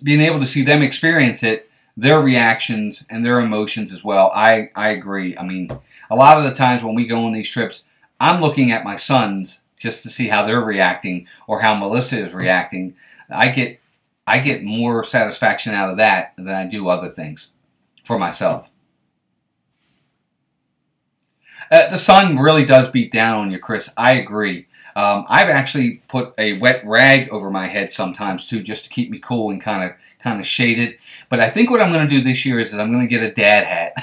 being able to see them experience it, their reactions and their emotions as well. I agree. I mean, a lot of the times when we go on these trips, I'm looking at my sons just to see how they're reacting or how Melissa is reacting. I get more satisfaction out of that than I do other things for myself. The sun really does beat down on you, Chris. I agree. I've actually put a wet rag over my head sometimes too, just to keep me cool and kind of shade it. But I think what I'm going to do this year is that I'm going to get a dad hat,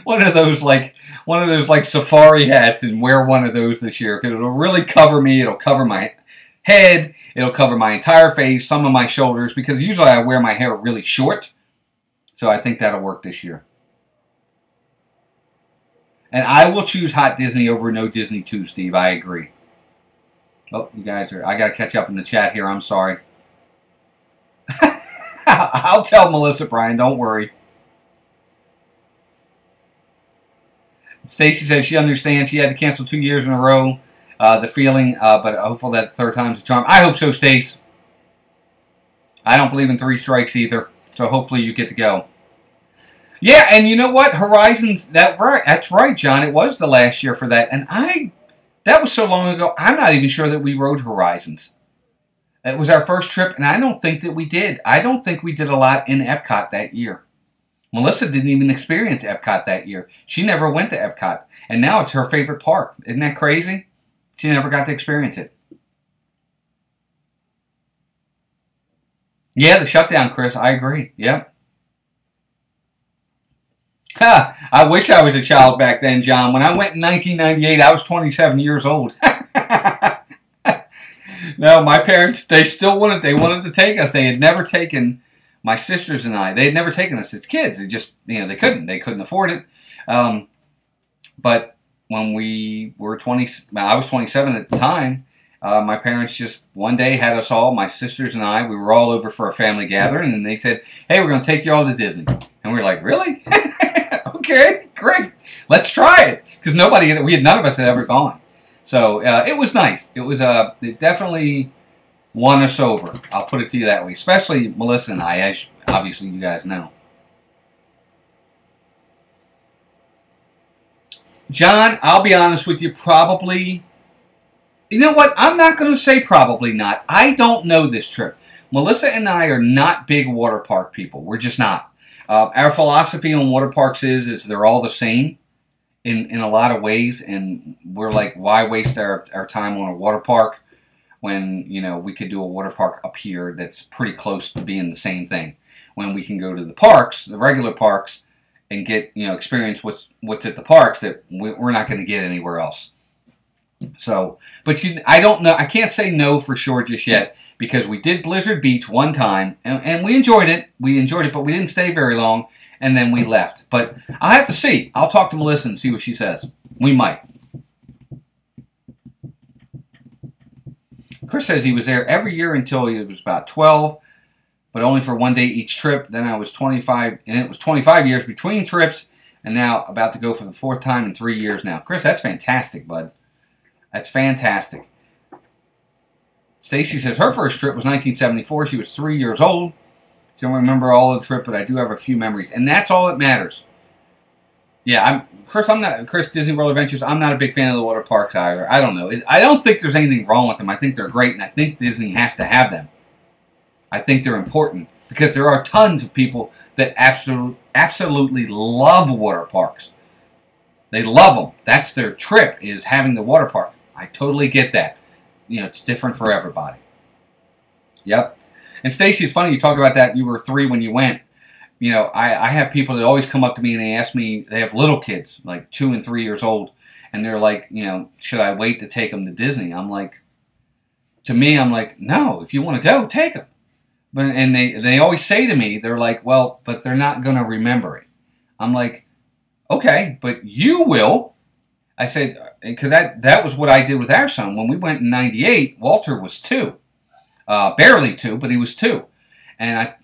one of those like safari hats, and wear one of those this year, because it'll really cover me. It'll cover my head. It'll cover my entire face, some of my shoulders, because usually I wear my hair really short. So I think that'll work this year. And I will choose Hot Disney over No Disney too, Steve. I agree. Oh, you guys I got to catch up in the chat here. I'm sorry. I'll tell Melissa, Brian. Don't worry. Stacy says she understands. She had to cancel 2 years in a row. The feeling, but hopefully that third time's a charm. I hope so, Stace. I don't believe in 3 strikes either. So hopefully you get to go. Yeah, and you know what? Horizons, that's right, John. It was the last year for that. And that was so long ago, I'm not even sure that we rode Horizons. It was our first trip, and I don't think that we did. I don't think we did a lot in Epcot that year. Melissa didn't even experience Epcot that year. She never went to Epcot. And now it's her favorite park. Isn't that crazy? She never got to experience it. Yeah, the shutdown, Chris. I agree. Yep. I wish I was a child back then, John. When I went in 1998, I was 27 years old. No, my parents, they wanted to take us. They had never taken my sisters and I. They had never taken us as kids. They just, they couldn't afford it. But when we were I was 27 at the time. My parents just one day had us all, my sisters and I, we were all over for a family gathering, and they said, hey, we're going to take you all to Disney. And we were like, really? Okay, great. Let's try it. Because none of us had ever gone. So it was nice. It definitely won us over. I'll put it to you that way. Especially Melissa and I, as obviously you guys know. John, I'll be honest with you, probably... You know what? I'm not going to say probably not. I don't know this trip. Melissa and I are not big water park people. We're just not. Our philosophy on water parks is they're all the same in a lot of ways. And we're like, why waste our time on a water park when, we could do a water park up here that's pretty close to being the same thing. When we can go to the parks, the regular parks, and get, experience what's at the parks that we're not going to get anywhere else. So, but I don't know. I can't say no for sure just yet, because we did Blizzard Beach one time, and we enjoyed it. But we didn't stay very long, and then we left. But I'll have to see. I'll talk to Melissa and see what she says. We might. Chris says he was there every year until he was about 12, but only for one day each trip. Then I was 25, and it was 25 years between trips, and now about to go for the 4th time in 3 years now. Chris, that's fantastic, bud. That's fantastic. Stacy says her first trip was 1974. She was 3 years old. She don't remember all of the trip, but I do have a few memories, and that's all that matters. Yeah, Chris Disney World Adventures. I'm not a big fan of the water parks either. I don't know. I don't think there's anything wrong with them. I think they're great, and I think Disney has to have them. I think they're important because there are tons of people that absolutely love water parks. They love them. That's their trip, is having the water park. I totally get that. You know, it's different for everybody. Yep. And Stacy, it's funny you talk about that. You were 3 when you went. You know, I have people that always come up to me and they ask me, they have little kids, like 2 and 3 years old, and they're like, you know, should I wait to take them to Disney? I'm like, to me, I'm like, no, if you want to go, take them. And they always say to me, they're like, well, but they're not going to remember it. I'm like, okay, but you will. I said, because that was what I did with our son. When we went in '98, Walter was 2. Barely 2, but he was 2. And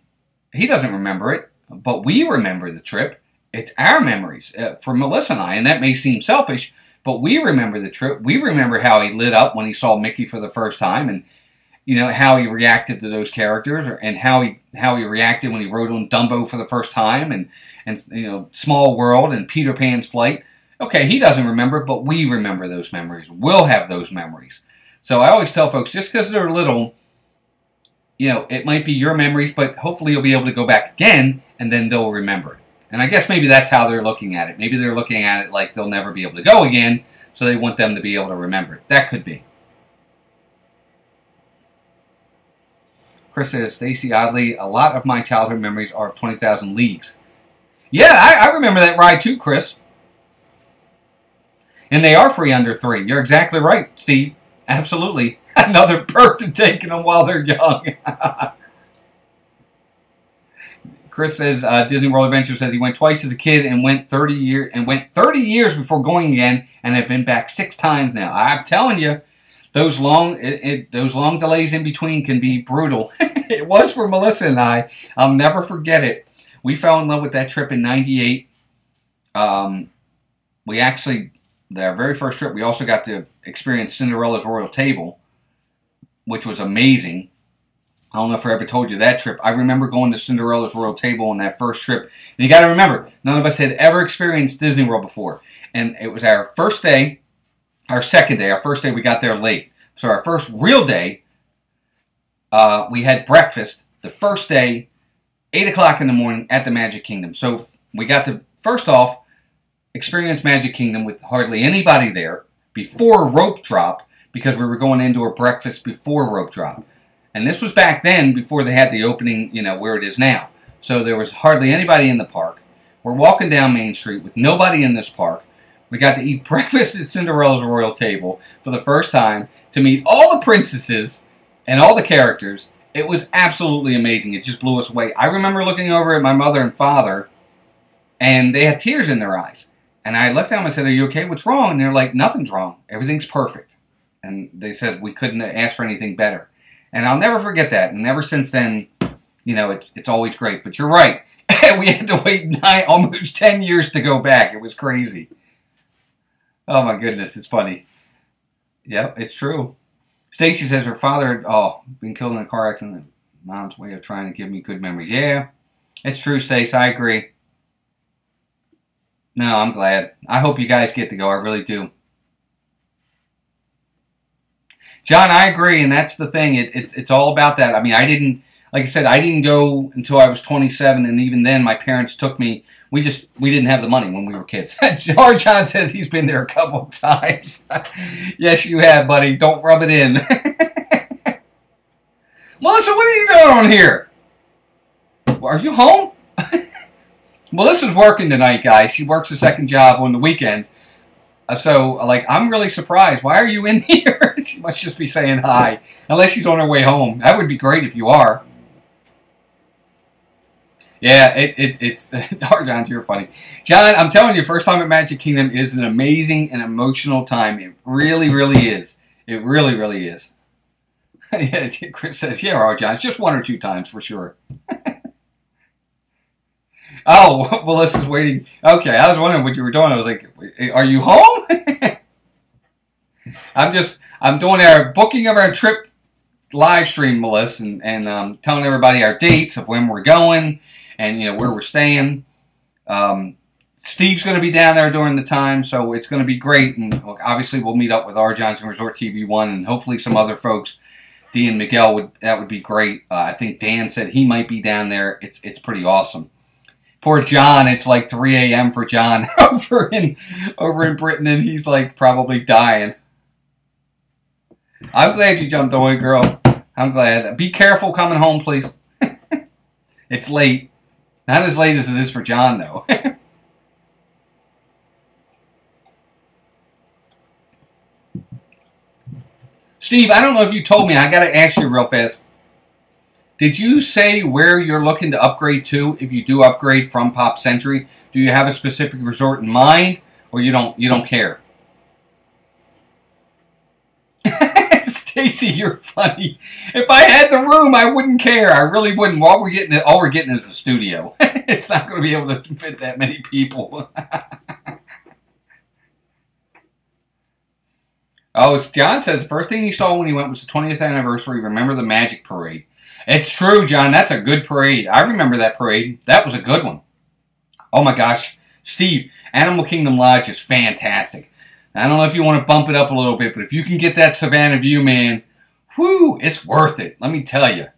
he doesn't remember it, but we remember the trip. It's our memories for Melissa and I, and that may seem selfish, but we remember the trip. We remember how he lit up when he saw Mickey for the first time, and you know how he reacted to those characters, and how he reacted when he rode on Dumbo for the first time, and you know, Small World and Peter Pan's Flight. Okay, he doesn't remember, but we remember those memories. We'll have those memories. So I always tell folks, just because they're little, you know, it might be your memories, but hopefully you'll be able to go back again, and then they'll remember it. And I guess maybe that's how they're looking at it. Maybe they're looking at it like they'll never be able to go again, so they want them to be able to remember it. That could be. Chris says, Stacy, oddly, a lot of my childhood memories are of 20,000 Leagues. Yeah, I remember that ride too, Chris. And they are free under 3. You're exactly right, Steve. Absolutely. Another perk to taking them while they're young. Chris says Disney World Adventure says he went twice as a kid and went 30 years before going again, and have been back 6 times now. I'm telling you, those long delays in between can be brutal. It was for Melissa and I. I'll never forget it. We fell in love with that trip in '98. We actually, our very first trip, we also got to experience Cinderella's Royal Table, which was amazing. I don't know if I ever told you that trip. I remember going to Cinderella's Royal Table on that first trip. And you got to remember, none of us had ever experienced Disney World before. And it was our first day, our second day. Our first day, we got there late. So our first real day, we had breakfast. The first day, 8 o'clock in the morning at the Magic Kingdom. So we got to, first off, experience Magic Kingdom with hardly anybody there before rope drop, because we were going into a breakfast before rope drop. And this was back then, before they had the opening, you know, where it is now. So there was hardly anybody in the park. We're walking down Main Street with nobody in this park. We got to eat breakfast at Cinderella's Royal Table for the first time, to meet all the princesses and all the characters. It was absolutely amazing. It just blew us away. I remember looking over at my mother and father, and they had tears in their eyes. And I looked at them and said, "Are you okay? What's wrong?" And they're like, "Nothing's wrong. Everything's perfect." And they said we couldn't ask for anything better. And I'll never forget that. And ever since then, you know, it's always great. But you're right. We had to wait almost 10 years to go back. It was crazy. Oh, my goodness. It's funny. Yep, it's true. Stacy says her father had been killed in a car accident. Mom's way of trying to give me good memories. Yeah, it's true, Stace. I agree. No, I'm glad. I hope you guys get to go. I really do. John, I agree, and that's the thing. It's all about that. I mean, like I said, I didn't go until I was 27, and even then, my parents took me. We didn't have the money when we were kids. John says he's been there a couple of times. Yes, you have, buddy. Don't rub it in. Melissa, what are you doing on here? Are you home? Melissa's working tonight, guys. She works a second job on the weekends. So, like, I'm really surprised. Why are you in here? She must just be saying hi. Unless she's on her way home. That would be great if you are. Yeah, it's... John, you're funny. John, I'm telling you, first time at Magic Kingdom is an amazing and emotional time. It really, really is. It really, really is. Yeah, Chris says, yeah, all right, John, it's just 1 or 2 times for sure. Oh, Melissa's waiting. Okay, I was wondering what you were doing. I was like, are you home? I'm doing our booking of our trip live stream, Melissa, and telling everybody our dates of when we're going and, you know, where we're staying. Steve's going to be down there during the time, so it's going to be great. And obviously, we'll meet up with R. Johnson Resort TV1 and hopefully some other folks. Dee and Miguel, that would be great. I think Dan said he might be down there. It's pretty awesome. Poor John, it's like 3 a.m. for John over in Britain, and he's like probably dying. I'm glad you jumped away, girl. I'm glad. Be careful coming home, please. It's late. Not as late as it is for John, though. Steve, I don't know if you told me. I got to ask you real fast. Did you say where you're looking to upgrade to if you do upgrade from Pop Century? Do you have a specific resort in mind, or you don't care? Stacy, you're funny. If I had the room, I wouldn't care. I really wouldn't. All we're getting is a studio. It's not going to be able to fit that many people. Oh, John says the first thing he saw when he went was the 20th anniversary. Remember the Magic Parade. It's true, John. That's a good parade. I remember that parade. That was a good one. Oh, my gosh. Steve, Animal Kingdom Lodge is fantastic. I don't know if you want to bump it up a little bit, but if you can get that Savannah view, man, whoo, it's worth it. Let me tell you.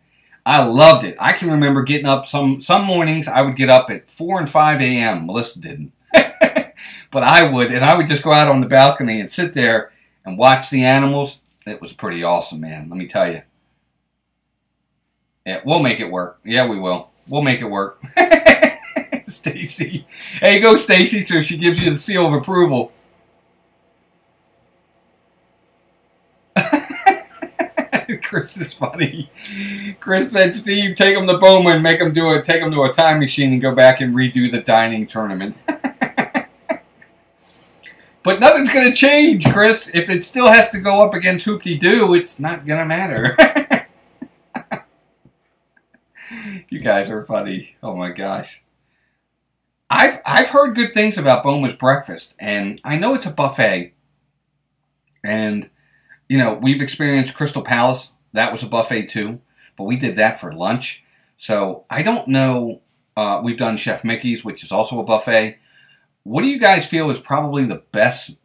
I loved it. I can remember getting up some mornings. I would get up at 4 and 5 a.m. Melissa didn't. But I would, and I would just go out on the balcony and sit there and watch the animals. It was pretty awesome, man. Let me tell you. Yeah, we'll make it work. Yeah, we will. We'll make it work. Stacy. There you go, Stacy. So she gives you the seal of approval. Chris is funny. Chris said, Steve, take him to Bowman, make him do it, take him to a time machine and go back and redo the dining tournament. But nothing's going to change, Chris. If it still has to go up against Hoop-Dee-Doo, it's not going to matter. You guys are funny. Oh my gosh. I've heard good things about Boma's breakfast, and I know it's a buffet. And, you know, we've experienced Crystal Palace. That was a buffet too, but we did that for lunch. So I don't know. We've done Chef Mickey's, which is also a buffet. What do you guys feel is probably the best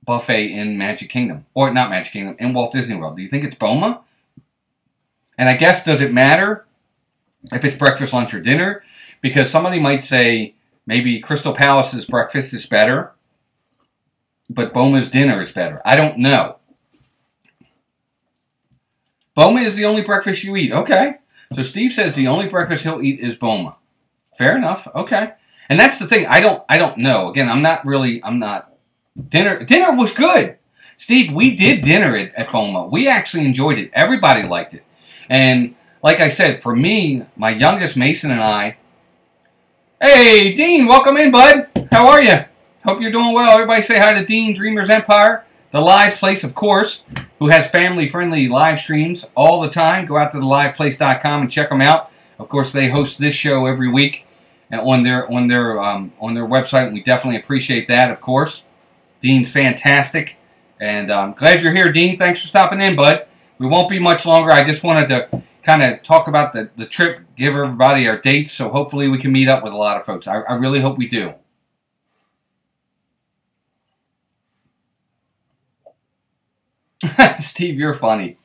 buffet in Magic Kingdom? Or not Magic Kingdom, in Walt Disney World. Do you think it's Boma? And I guess, does it matter if it's breakfast, lunch, or dinner? Because somebody might say maybe Crystal Palace's breakfast is better, but Boma's dinner is better. I don't know. Boma is the only breakfast you eat. Okay. So Steve says the only breakfast he'll eat is Boma. Fair enough. Okay. And that's the thing. I don't know. Again, I'm not. Dinner was good. Steve, we did dinner at Boma. We actually enjoyed it. Everybody liked it. And like I said, for me, my youngest Mason and I. Hey, Dean, welcome in, bud. How are you? Hope you're doing well. Everybody say hi to Dean, Dreamer's Empire, the live place, of course, who has family-friendly live streams all the time. Go out to theliveplace.com and check them out. Of course, they host this show every week on their website, and we definitely appreciate that, of course. Dean's fantastic, and I'm glad you're here, Dean. Thanks for stopping in, bud. We won't be much longer. I just wanted to kind of talk about the trip, give everybody our dates, so hopefully we can meet up with a lot of folks. I really hope we do. Steve, you're funny.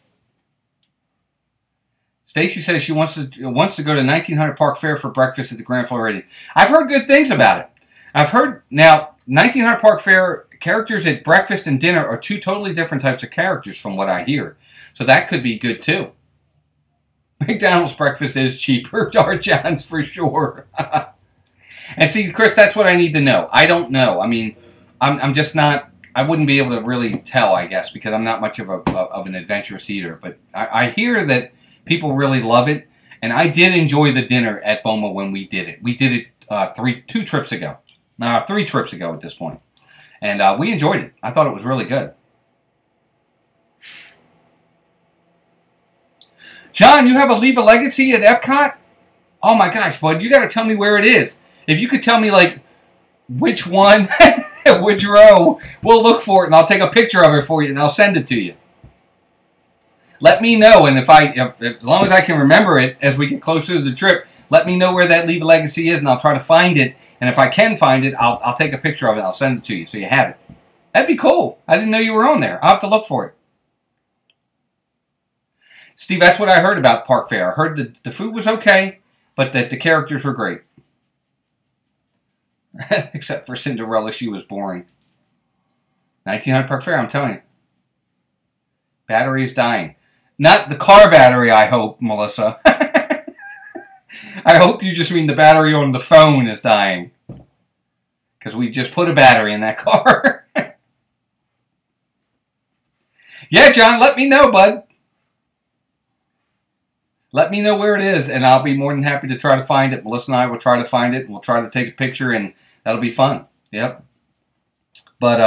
Stacy says she wants to go to 1900 Park Fair for breakfast at the Grand Floridian. I've heard good things about it. I've heard, now, 1900 Park Fair, characters at breakfast and dinner are two totally different types of characters from what I hear. So that could be good, too. McDonald's breakfast is cheaper. Jar John's for sure. And see, Chris, that's what I need to know. I don't know. I mean, I'm just not, I wouldn't be able to really tell, I guess, because I'm not much of an adventurous eater. But I hear that people really love it. And I did enjoy the dinner at Boma when we did it. We did it 3 trips ago at this point. And we enjoyed it. I thought it was really good. John, you have a Leave a Legacy at Epcot? Oh my gosh, bud, you got to tell me where it is. If you could tell me, like, which one, which row, we'll look for it, and I'll take a picture of it for you, and I'll send it to you. Let me know, and if as long as I can remember it as we get closer to the trip, let me know where that Leave a Legacy is, and I'll try to find it. And if I can find it, I'll take a picture of it, and I'll send it to you so you have it. That'd be cool. I didn't know you were on there. I'll have to look for it. Steve, that's what I heard about Park Fair. I heard that the food was okay, but that the characters were great. Except for Cinderella, she was boring. 1900 Park Fair, I'm telling you. Battery is dying. Not the car battery, I hope, Melissa. I hope you just mean the battery on the phone is dying. Because we just put a battery in that car. Yeah, John, let me know, bud. Let me know where it is, and I'll be more than happy to try to find it. Melissa and I will try to find it, and we'll try to take a picture, and that'll be fun. Yep. But,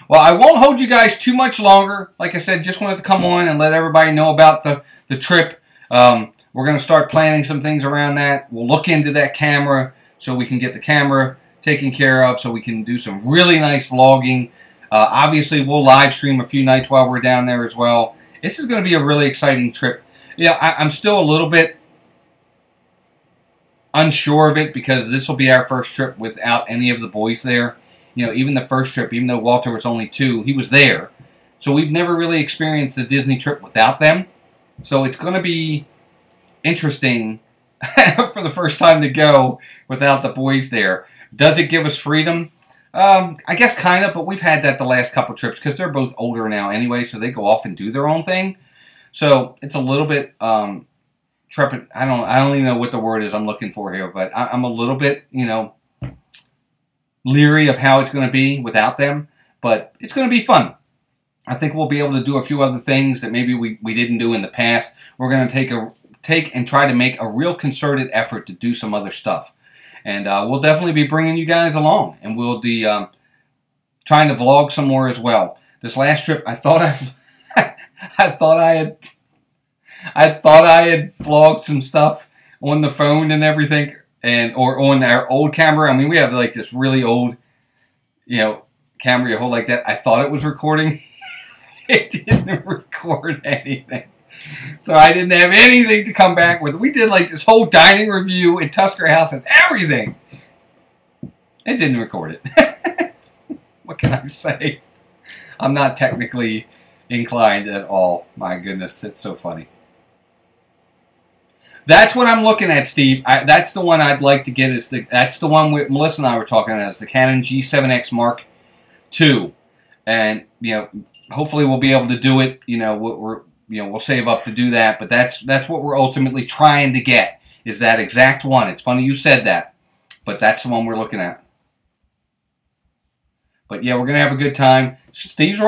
well, I won't hold you guys too much longer. Like I said, just wanted to come on and let everybody know about the trip. We're going to start planning some things around that. We'll look into that camera so we can get the camera taken care of, so we can do some really nice vlogging. Obviously, we'll live stream a few nights while we're down there as well. This is going to be a really exciting trip. Yeah, I'm still a little bit unsure of it because this will be our first trip without any of the boys there. You know, even the first trip, even though Walter was only 2, he was there. So we've never really experienced the Disney trip without them. So it's going to be interesting for the first time to go without the boys there. Does it give us freedom? I guess kind of, but we've had that the last couple trips because they're both older now anyway, so they go off and do their own thing. So it's a little bit trepid. I don't even know what the word is I'm looking for here, but I'm a little bit, you know, leery of how it's going to be without them. But it's going to be fun. I think we'll be able to do a few other things that maybe we didn't do in the past. We're going to take and try to make a real concerted effort to do some other stuff. And we'll definitely be bringing you guys along. And we'll be trying to vlog some more as well. This last trip, I thought I had vlogged some stuff on the phone and everything, or on our old camera. I mean, we have like this really old, you know, camera you hold like that. I thought it was recording. It didn't record anything. So I didn't have anything to come back with. We did like this whole dining review at Tusker House and everything. It didn't record it. What can I say? I'm not technically inclined at all. My goodness, it's so funny. That's what I'm looking at, Steve. That's the one I'd like to get. That's the one Melissa and I were talking about. It's the Canon G7X Mark II, and you know, hopefully we'll be able to do it. You know, we'll save up to do that. But that's what we're ultimately trying to get, is that exact one. It's funny you said that, but that's the one we're looking at. But yeah, we're gonna have a good time. Chris is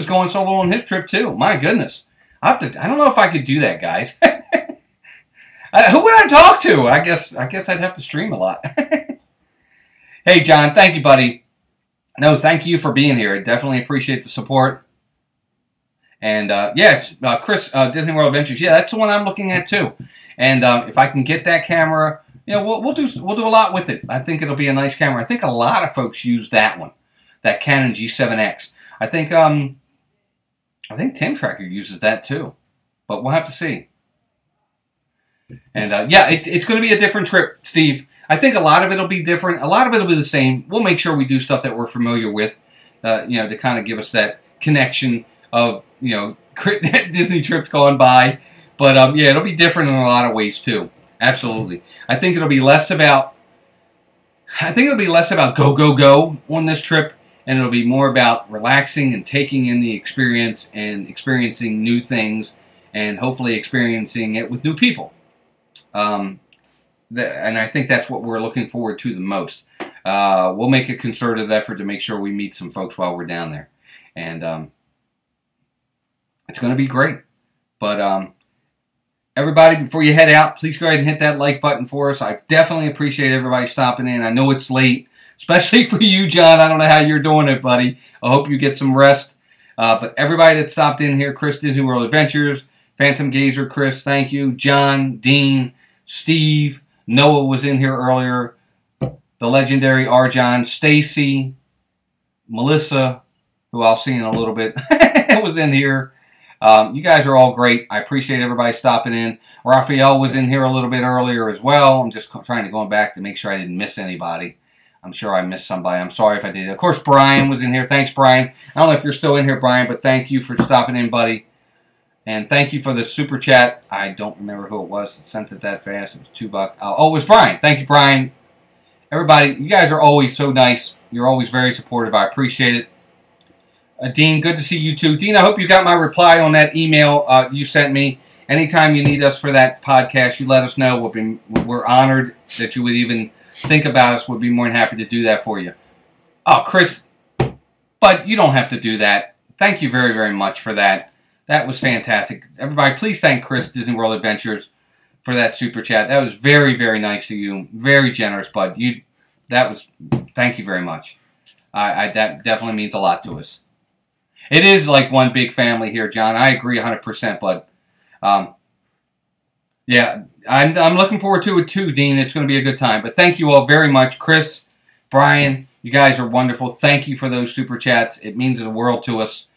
going solo on his trip too. My goodness, I don't know if I could do that, guys. Who would I talk to? I guess I'd have to stream a lot. Hey, John, thank you, buddy. No, thank you for being here. I definitely appreciate the support. And yes, Chris, Disney World Adventures. Yeah, that's the one I'm looking at too. And if I can get that camera, you know, we'll do a lot with it. I think it'll be a nice camera. I think a lot of folks use that one, that Canon G7X. I think Tim Tracker uses that too, but we'll have to see. And yeah, it's going to be a different trip, Steve. I think a lot of it'll be different. A lot of it'll be the same. We'll make sure we do stuff that we're familiar with, you know, to kind of give us that connection of, you know, Disney trips gone by. But yeah, it'll be different in a lot of ways too. Absolutely. I think it'll be less about go, go, go on this trip, and it'll be more about relaxing and taking in the experience and experiencing new things and hopefully experiencing it with new people. And I think that's what we're looking forward to the most. We'll make a concerted effort to make sure we meet some folks while we're down there. And it's going to be great. But everybody, before you head out, please go ahead and hit that like button for us. I definitely appreciate everybody stopping in. I know it's late, especially for you, John. I don't know how you're doing it, buddy. I hope you get some rest. But everybody that stopped in here, Chris Disney World Adventures, Phantom Gazer, Chris, thank you. John, Dean, Steve, Noah was in here earlier. The legendary Arjon, Stacy, Melissa, who I'll see in a little bit, was in here. You guys are all great. I appreciate everybody stopping in. Raphael was in here a little bit earlier as well. I'm just trying to go back to make sure I didn't miss anybody. I'm sure I missed somebody. I'm sorry if I did. Of course, Brian was in here. Thanks, Brian. I don't know if you're still in here, Brian, but thank you for stopping in, buddy. And thank you for the super chat. I don't remember who it was that sent it that fast. It was $2. Oh, it was Brian. Thank you, Brian. Everybody, you guys are always so nice. You're always very supportive. I appreciate it. Dean, good to see you too. Dean, I hope you got my reply on that email you sent me. Anytime you need us for that podcast, you let us know. We're honored that you would even think about us. We'd be more than happy to do that for you. Oh, Chris, but you don't have to do that. Thank you very, very much for that. That was fantastic. Everybody, please thank Chris, Disney World Adventures, for that super chat. That was very, very nice of you. Very generous, bud. Thank you very much. That definitely means a lot to us. It is like one big family here, John. I agree 100%, bud. Yeah, I'm looking forward to it too, Dean. It's going to be a good time. But thank you all very much. Chris, Brian, you guys are wonderful. Thank you for those super chats. It means the world to us.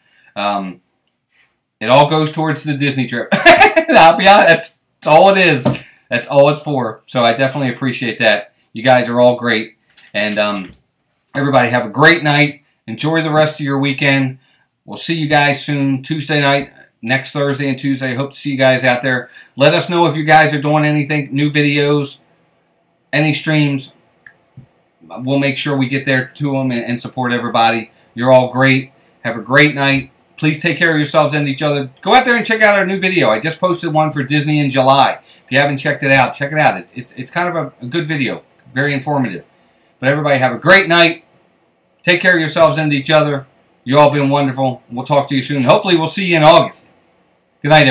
It all goes towards the Disney trip. I'll be honest, that's all it is. That's all it's for. So I definitely appreciate that. You guys are all great. And everybody have a great night. Enjoy the rest of your weekend. We'll see you guys soon. Tuesday night, next Thursday and Tuesday. Hope to see you guys out there. Let us know if you guys are doing anything, new videos, any streams. We'll make sure we get there to them and support everybody. You're all great. Have a great night. Please take care of yourselves and each other. Go out there and check out our new video. I just posted one for Disney in July. If you haven't checked it out, check it out. It's kind of a good video. Very informative. But everybody have a great night. Take care of yourselves and each other. You've all been wonderful. We'll talk to you soon. Hopefully we'll see you in August. Good night, everybody.